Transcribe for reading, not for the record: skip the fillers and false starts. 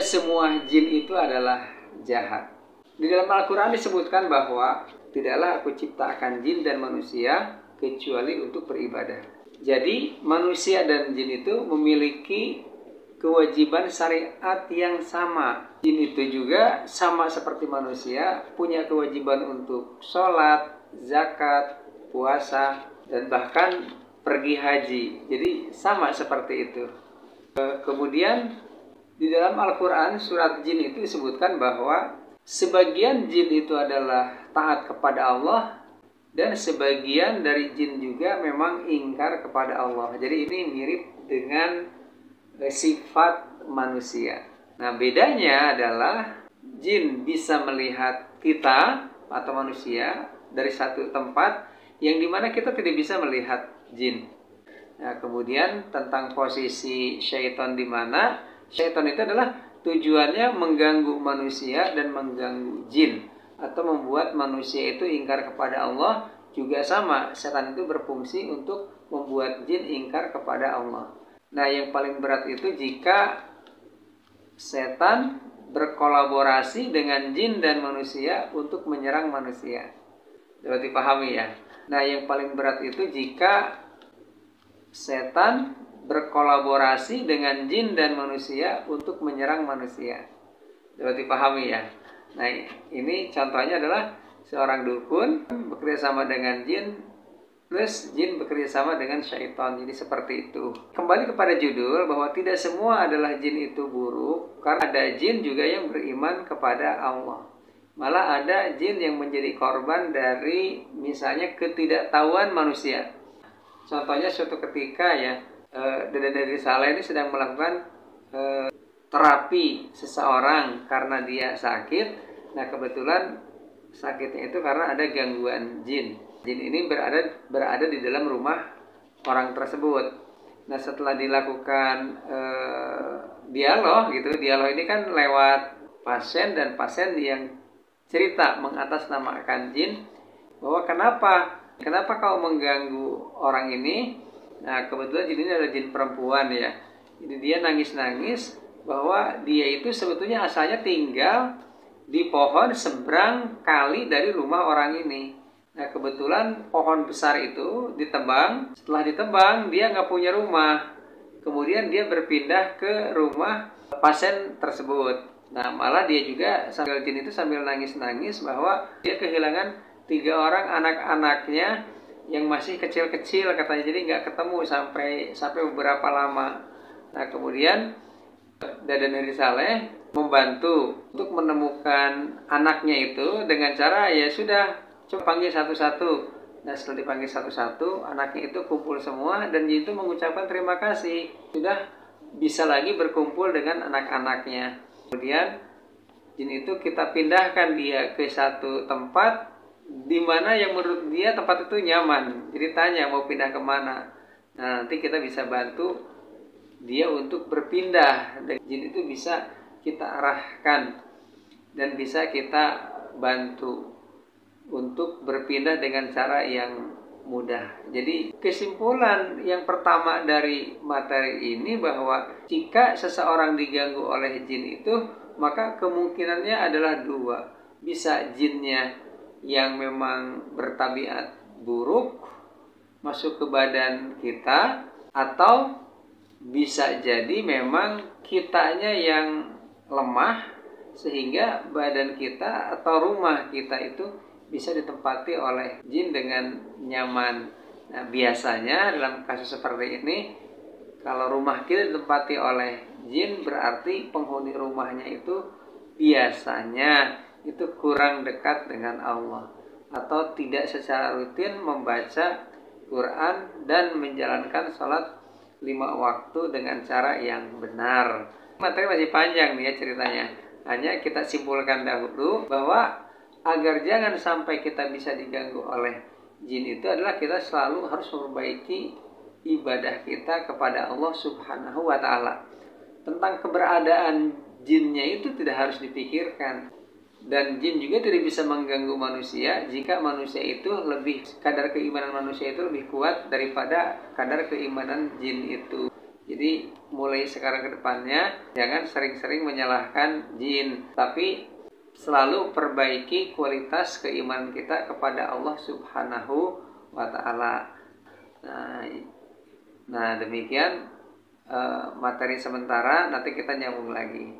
semua jin itu adalah jahat. Di dalam Al-Quran disebutkan bahwa tidaklah aku ciptakan jin dan manusia kecuali untuk beribadah. Jadi manusia dan jin itu memiliki kewajiban syariat yang sama. Jin itu juga sama seperti manusia, punya kewajiban untuk sholat, zakat, puasa, dan bahkan pergi haji. Jadi sama seperti itu. Kemudian di dalam Al-Quran surat jin itu disebutkan bahwa sebagian jin itu adalah taat kepada Allah dan sebagian dari jin juga memang ingkar kepada Allah. Jadi ini mirip dengan sifat manusia. Nah, bedanya adalah jin bisa melihat kita atau manusia dari satu tempat yang dimana kita tidak bisa melihat jin. Nah, kemudian tentang posisi syaitan di mana, syaitan itu adalah tujuannya mengganggu manusia dan mengganggu jin, atau membuat manusia itu ingkar kepada Allah. Juga sama, setan itu berfungsi untuk membuat jin ingkar kepada Allah. Nah, yang paling berat itu jika setan berkolaborasi dengan jin dan manusia untuk menyerang manusia. Dapat dipahami ya. Nah, yang paling berat itu jika setan berkolaborasi dengan jin dan manusia untuk menyerang manusia. Dapat dipahami ya. Nah, ini contohnya adalah seorang dukun bekerjasama dengan jin, plus jin bekerjasama dengan syaitan. Jadi seperti itu. Kembali kepada judul bahwa tidak semua adalah jin itu buruk, karena ada jin juga yang beriman kepada Allah. Malah ada jin yang menjadi korban dari misalnya ketidaktahuan manusia. Contohnya suatu ketika ya, Dede dari Saleh ini sedang melakukan terapi seseorang karena dia sakit. Nah, kebetulan sakitnya itu karena ada gangguan jin. Jin ini berada di dalam rumah orang tersebut. Nah, setelah dilakukan dialog gitu, dialog ini kan lewat pasien dan pasien yang cerita mengatasnamakan jin bahwa kenapa kau mengganggu orang ini. Nah, kebetulan jin ini adalah jin perempuan ya. Jadi dia nangis-nangis bahwa dia itu sebetulnya asalnya tinggal di pohon seberang kali dari rumah orang ini. Nah, kebetulan pohon besar itu ditebang. Setelah ditebang, dia nggak punya rumah. Kemudian dia berpindah ke rumah pasien tersebut. Nah, malah dia juga jin itu sambil nangis-nangis bahwa dia kehilangan 3 orang anak-anaknya yang masih kecil-kecil katanya. Jadi nggak ketemu sampai beberapa lama. Nah, kemudian Dadan Heri Saleh membantu untuk menemukan anaknya itu dengan cara ya sudah coba panggil satu-satu. Nah, setelah dipanggil satu-satu, anaknya itu kumpul semua dan dia itu mengucapkan terima kasih sudah bisa lagi berkumpul dengan anak-anaknya. Kemudian jin itu kita pindahkan dia ke satu tempat di mana yang menurut dia tempat itu nyaman. Jadi tanya mau pindah kemana. Nah, nanti kita bisa bantu dia untuk berpindah. Dan jin itu bisa kita arahkan dan bisa kita bantu untuk berpindah dengan cara yang mudah. Jadi kesimpulan yang pertama dari materi ini bahwa jika seseorang diganggu oleh jin itu, maka kemungkinannya adalah 2. Bisa jinnya yang memang bertabiat buruk masuk ke badan kita, atau bisa jadi memang kitanya yang lemah sehingga badan kita atau rumah kita itu bisa ditempati oleh jin dengan nyaman. Nah, biasanya dalam kasus seperti ini, kalau rumah kita ditempati oleh jin, berarti penghuni rumahnya itu biasanya itu kurang dekat dengan Allah, atau tidak secara rutin membaca Quran dan menjalankan sholat 5 waktu dengan cara yang benar. Materi masih panjang nih ya ceritanya. Hanya kita simpulkan dahulu bahwa agar jangan sampai kita bisa diganggu oleh jin itu adalah kita selalu harus memperbaiki ibadah kita kepada Allah Subhanahu wa Ta'ala. Tentang keberadaan jinnya itu tidak harus dipikirkan. Dan jin juga tidak bisa mengganggu manusia jika manusia itu kadar keimanan manusia itu lebih kuat daripada kadar keimanan jin itu. Jadi Jadi mulai sekarang ke depannya jangan sering-sering menyalahkan jin, tapi selalu perbaiki kualitas keimanan kita kepada Allah Subhanahu wa taala. Nah, demikian materi sementara, nanti kita nyambung lagi.